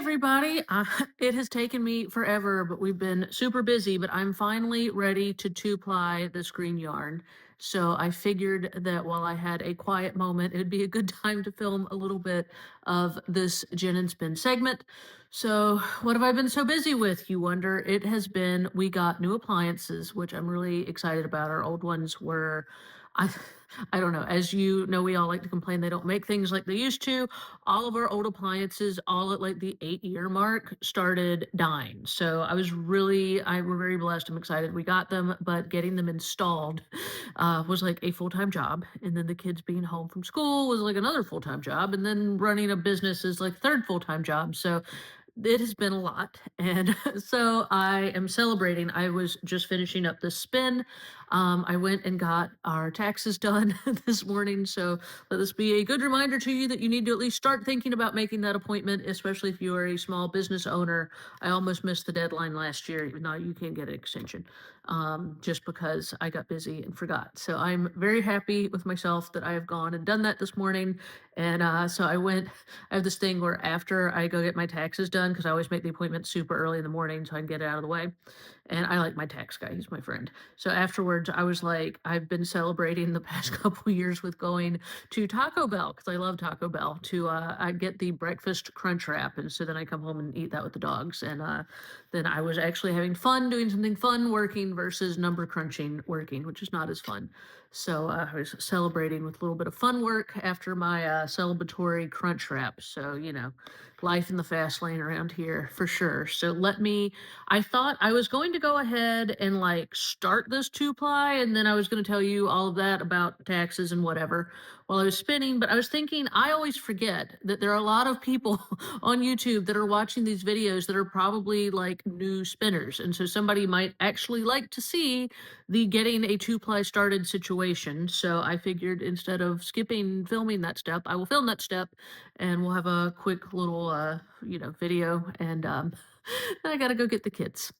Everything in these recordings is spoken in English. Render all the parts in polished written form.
everybody. It has taken me forever, but we've been super busy, but I'm finally ready to two-ply this green yarn. So I figured that while I had a quiet moment, it'd be a good time to film a little bit of this Gin and Spin segment. So what have I been so busy with, you wonder? It has been, we got new appliances, which I'm really excited about. Our old ones were, I, I don't know. As you know, we all like to complain they don't make things like they used to. All of our old appliances, all at like the 8-year mark, started dying. So we're very blessed. I'm excited we got them, but getting them installed was like a full-time job. And then the kids being home from school was like another full-time job. And then running a business is like third full-time job. So it has been a lot. And so I am celebrating. I was just finishing up this spin. I went and got our taxes done this morning. So let this be a good reminder to you that you need to at least start thinking about making that appointment, especially if you are a small business owner. I almost missed the deadline last year, even though you can get an extension, just because I got busy and forgot. So I'm very happy with myself that I have gone and done that this morning. And so I have this thing where after I go get my taxes done, because I always make the appointment super early in the morning so I can get it out of the way. And I like my tax guy, he's my friend. So afterwards, I was like, I've been celebrating the past couple years with going to Taco Bell because I love Taco Bell. I get the breakfast crunch wrap, and so then I come home and eat that with the dogs. And then I was actually having fun doing something fun working versus number crunching working, which is not as fun. So I was celebrating with a little bit of fun work after my celebratory crunch wrap. So life in the fast lane around here for sure. So I thought I was going to go ahead and like start this two-ply, and then I was going to tell you all of that about taxes and whatever while I was spinning. But I was thinking I always forget that there are a lot of people on YouTube that are watching these videos that are probably like new spinners. And so somebody might actually like to see the getting a two-ply started situation. So I figured instead of skipping filming that step, I will film that step and we'll have a quick little video, and then I gotta go get the kids.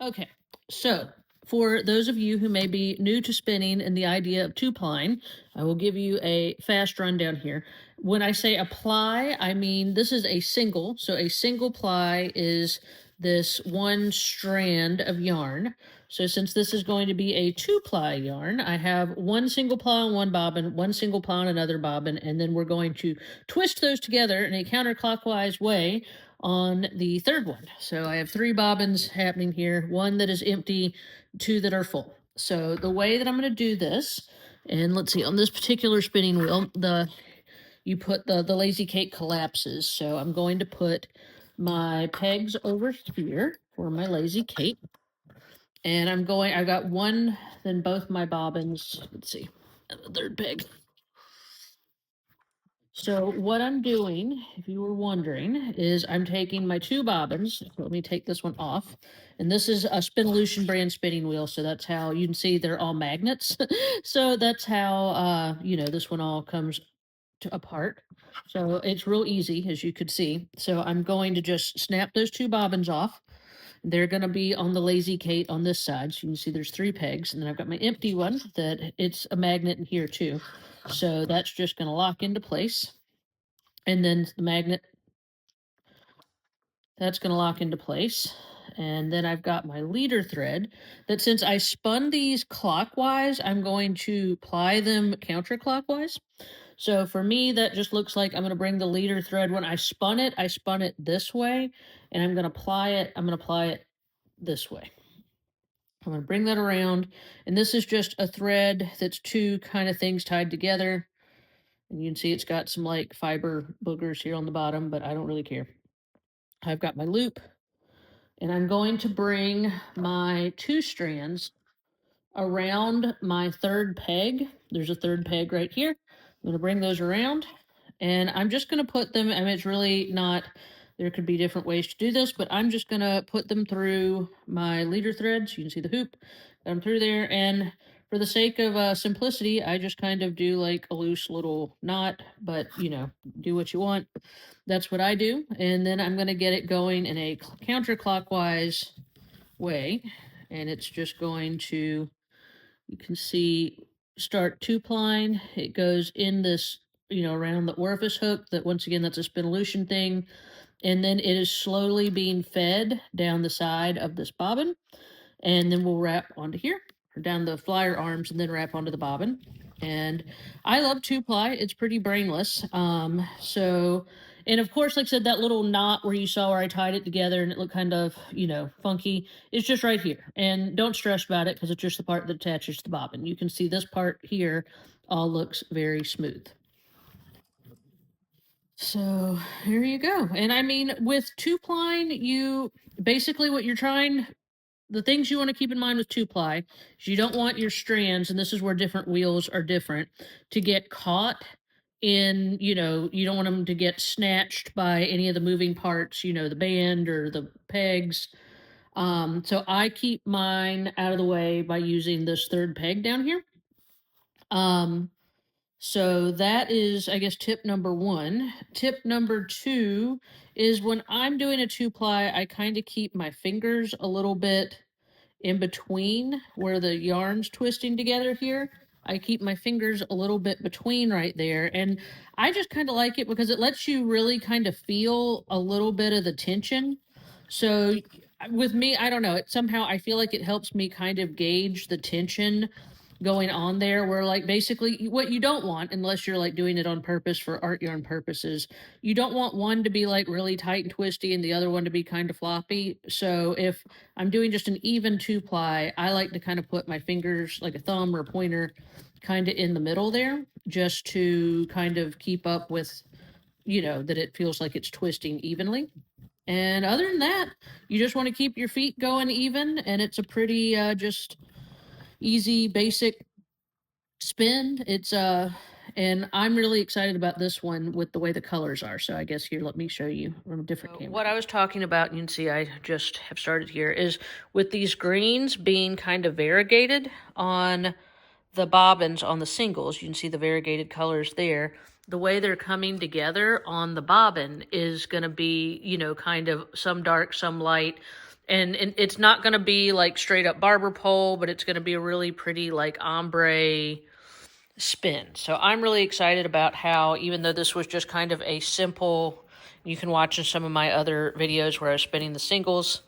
Okay, so for those of you who may be new to spinning and the idea of two-plying, I will give you a fast rundown here. When I say apply, I mean this is a single. So a single ply is this one strand of yarn. So since this is going to be a two-ply yarn, I have one single ply on one bobbin, one single ply on another bobbin, and then we're going to twist those together in a counterclockwise way on the third one. So I have 3 bobbins happening here, one that is empty, 2 that are full. So the way that I'm going to do this, and let's see, on this particular spinning wheel, you put the lazy cake collapses. So I'm going to put my pegs over here for my lazy cake. And I've got one, then both my bobbins, let's see, and the third peg. So what I'm doing, if you were wondering, is I'm taking my 2 bobbins. Let me take this one off. And this is a Spinolution brand spinning wheel. So that's how you can see they're all magnets. So that's how, this one all comes apart. So it's real easy, as you could see. So I'm going to just snap those 2 bobbins off. They're going to be on the lazy Kate on this side. So you can see there's 3 pegs. And then I've got my empty one that it's a magnet in here too. So that's just going to lock into place. And then the magnet, that's going to lock into place. And then I've got my leader thread that since I spun these clockwise, I'm going to ply them counterclockwise. So for me, that just looks like I'm going to bring the leader thread. When I spun it this way, and I'm going to apply it this way. I'm going to bring that around, and this is just a thread that's 2 kind of things tied together. And you can see it's got some like fiber boogers here on the bottom, but I don't really care. I've got my loop, and I'm going to bring my 2 strands around my 3rd peg. There's a 3rd peg right here. I'm going to bring those around, and I'm just going to put them, I mean, it's really not, there could be different ways to do this, but I'm just going to put them through my leader threads. You can see the hoop, got them through there, and for the sake of simplicity, I just kind of do like a loose little knot, but do what you want. That's what I do, and then I'm going to get it going in a counterclockwise way, and it's just going to, you can see, start 2-plying. It goes in this, around the orifice hook that, once again, that's a Spinolution thing. and then it is slowly being fed down the side of this bobbin, and then we'll wrap onto here, or down the flyer arms, and then wrap onto the bobbin. And I love 2-ply. It's pretty brainless. And of course, like I said, that little knot where you saw where I tied it together and it looked kind of, funky, is just right here. And don't stress about it because it's just the part that attaches to the bobbin. You can see this part here all looks very smooth. So here you go. And I mean, with 2-plying, you basically what you're trying, the things you want to keep in mind with 2-ply is you don't want your strands, and this is where different wheels are different, to get caught in, you don't want them to get snatched by any of the moving parts, the band or the pegs. So I keep mine out of the way by using this third peg down here. So that is, I guess, tip number 1. Tip number 2 is when I'm doing a 2-ply, I kind of keep my fingers a little bit in between where the yarn's twisting together here. I keep my fingers a little bit between right there. And I just kind of like it because it lets you really kind of feel a little bit of the tension. So with me, I don't know, it somehow I feel like it helps me kind of gauge the tension going on there, where like basically what you don't want, unless you're like doing it on purpose for art yarn purposes, you don't want one to be like really tight and twisty and the other one to be kind of floppy. So if I'm doing just an even 2-ply, I like to kind of put my fingers, like a thumb or a pointer, kind of in the middle there, just to kind of keep up with, that it feels like it's twisting evenly. And other than that, you just want to keep your feet going even, and it's a pretty just easy, basic spin. And I'm really excited about this one with the way the colors are. So I guess here, let me show you from a different camera. What I was talking about, and you can see I just have started here, is with these greens being kind of variegated on the bobbins on the singles. You can see the variegated colors there. The way they're coming together on the bobbin is going to be, kind of some dark, some light. And it's not going to be like straight up barber pole, but it's going to be a really pretty like ombre spin. So I'm really excited about how, even though this was just kind of a simple, you can watch in some of my other videos where I was spinning the singles,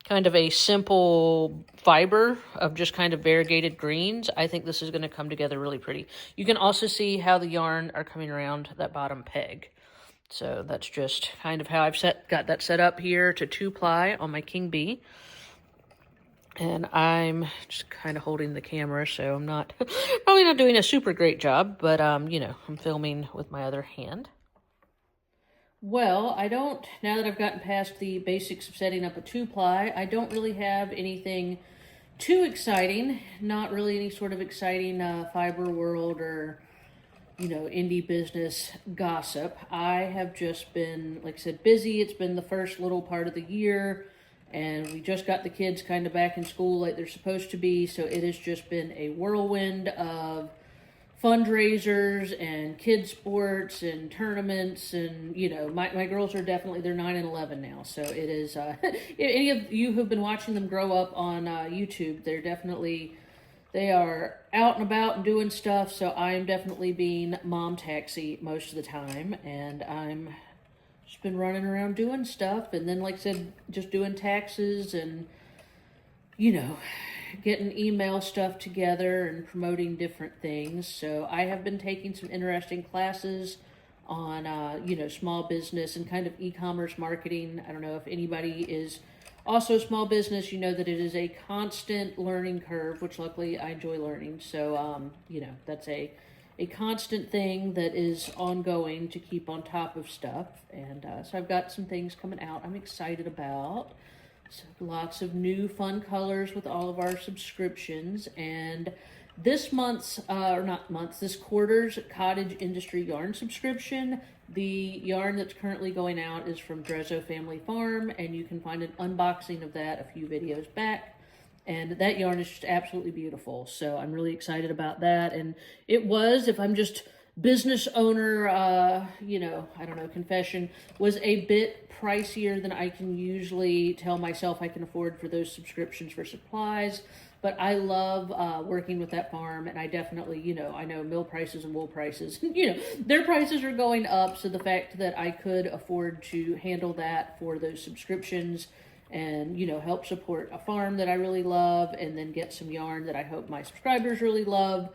kind of a simple fiber of just kind of variegated greens, I think this is going to come together really pretty. You can also see how the yarn are coming around that bottom peg. So that's just kind of how I've got that set up here to 2-ply on my King Bee. And I'm just kind of holding the camera, so I'm not probably not doing a super great job, but I'm filming with my other hand. Well, now that I've gotten past the basics of setting up a 2-ply, I don't really have anything too exciting, not really any sort of exciting fiber world or, indie business gossip. I have just been, like I said, busy. It's been the first little part of the year, and we just got the kids kind of back in school like they're supposed to be, so it has just been a whirlwind of fundraisers and kids sports and tournaments, and my girls are definitely, they're 9 and 11 now, so it is any of you who've been watching them grow up on YouTube, they are out and about and doing stuff. So I am definitely being mom taxi most of the time, and I'm just been running around doing stuff, and then like I said, just doing taxes and getting email stuff together and promoting different things. So I have been taking some interesting classes on, small business and kind of e-commerce marketing. I don't know if anybody is also small business, that it is a constant learning curve, which luckily I enjoy learning. So, that's a constant thing that is ongoing to keep on top of stuff. And so I've got some things coming out I'm excited about. So lots of new fun colors with all of our subscriptions. And this this quarter's Cottage Industry Yarn subscription, the yarn that's currently going out is from Drezzo Family Farm, and you can find an unboxing of that a few videos back. And that yarn is just absolutely beautiful. So I'm really excited about that. And it was, if I'm just business owner, I don't know, confession, was a bit pricier than I can usually tell myself I can afford for those subscriptions for supplies. But I love working with that farm, and I definitely, I know mill prices and wool prices, their prices are going up. So the fact that I could afford to handle that for those subscriptions and, help support a farm that I really love and then get some yarn that I hope my subscribers really love.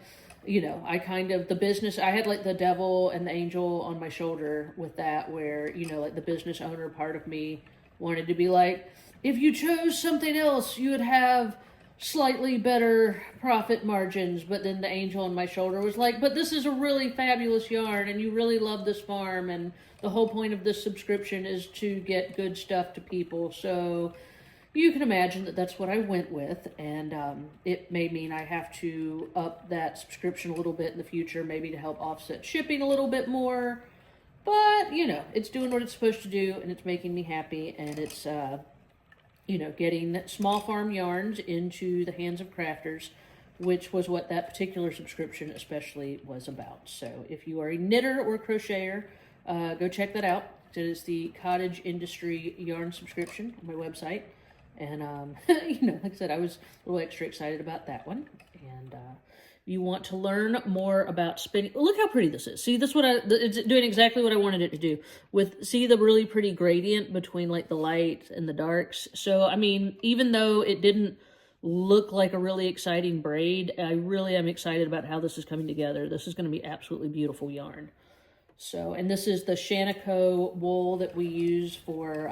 I kind of, the business, I had like the devil and the angel on my shoulder with that, where, like the business owner part of me wanted to be like, if you chose something else, you would have slightly better profit margins. But then the angel on my shoulder was like, but this is a really fabulous yarn and you really love this farm. And the whole point of this subscription is to get good stuff to people. So you can imagine that that's what I went with, and it may mean I have to up that subscription a little bit in the future, maybe to help offset shipping a little bit more. But, it's doing what it's supposed to do, and it's making me happy, and it's, getting small farm yarns into the hands of crafters, which was what that particular subscription especially was about. So if you are a knitter or crocheter, go check that out. It is the Cottage Industry Yarn subscription on my website. And, like I said, I was a little extra excited about that one. And you want to learn more about spinning. Look how pretty this is. See, this is what it's doing exactly what I wanted it to do. See the really pretty gradient between like the light and the darks. So, I mean, even though it didn't look like a really exciting braid, I really am excited about how this is coming together. This is going to be absolutely beautiful yarn. So, and this is the Shanico wool that we use for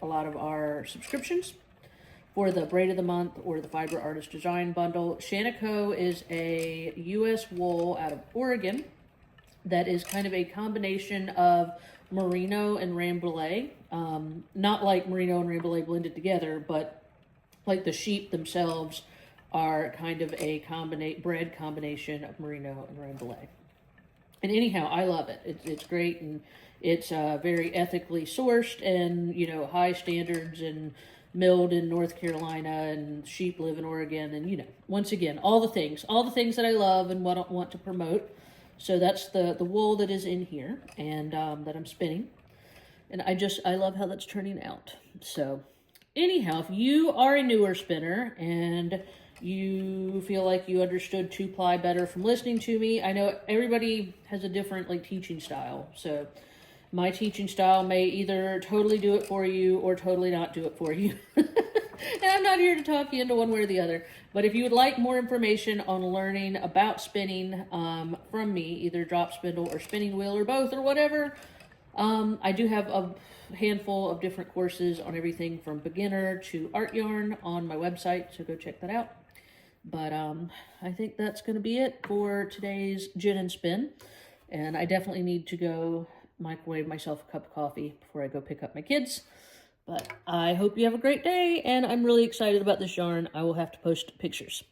a lot of our subscriptions for the Braid of the Month or the Fiber Artist Design Bundle. Shanico is a U.S. wool out of Oregon that is kind of a combination of merino and rambouillet. Not like merino and rambouillet blended together, but like the sheep themselves are kind of a bred combination of merino and rambouillet. And anyhow, I love it. It's great, and it's very ethically sourced, and high standards, and milled in North Carolina, and sheep live in Oregon, and once again, all the things that I love and what I want to promote. So that's the wool that is in here, and that I'm spinning, and I love how that's turning out. So anyhow, if you are a newer spinner and you feel like you understood two-ply better from listening to me, I know everybody has a different teaching style. So my teaching style may either totally do it for you or totally not do it for you. And I'm not here to talk you into one way or the other. But if you would like more information on learning about spinning from me, either drop spindle or spinning wheel or both or whatever, I do have a handful of different courses on everything from beginner to art yarn on my website, so go check that out. But I think that's going to be it for today's Gin and Spin. And I definitely need to go microwave myself a cup of coffee before I go pick up my kids. But I hope you have a great day, and I'm really excited about this yarn. I will have to post pictures.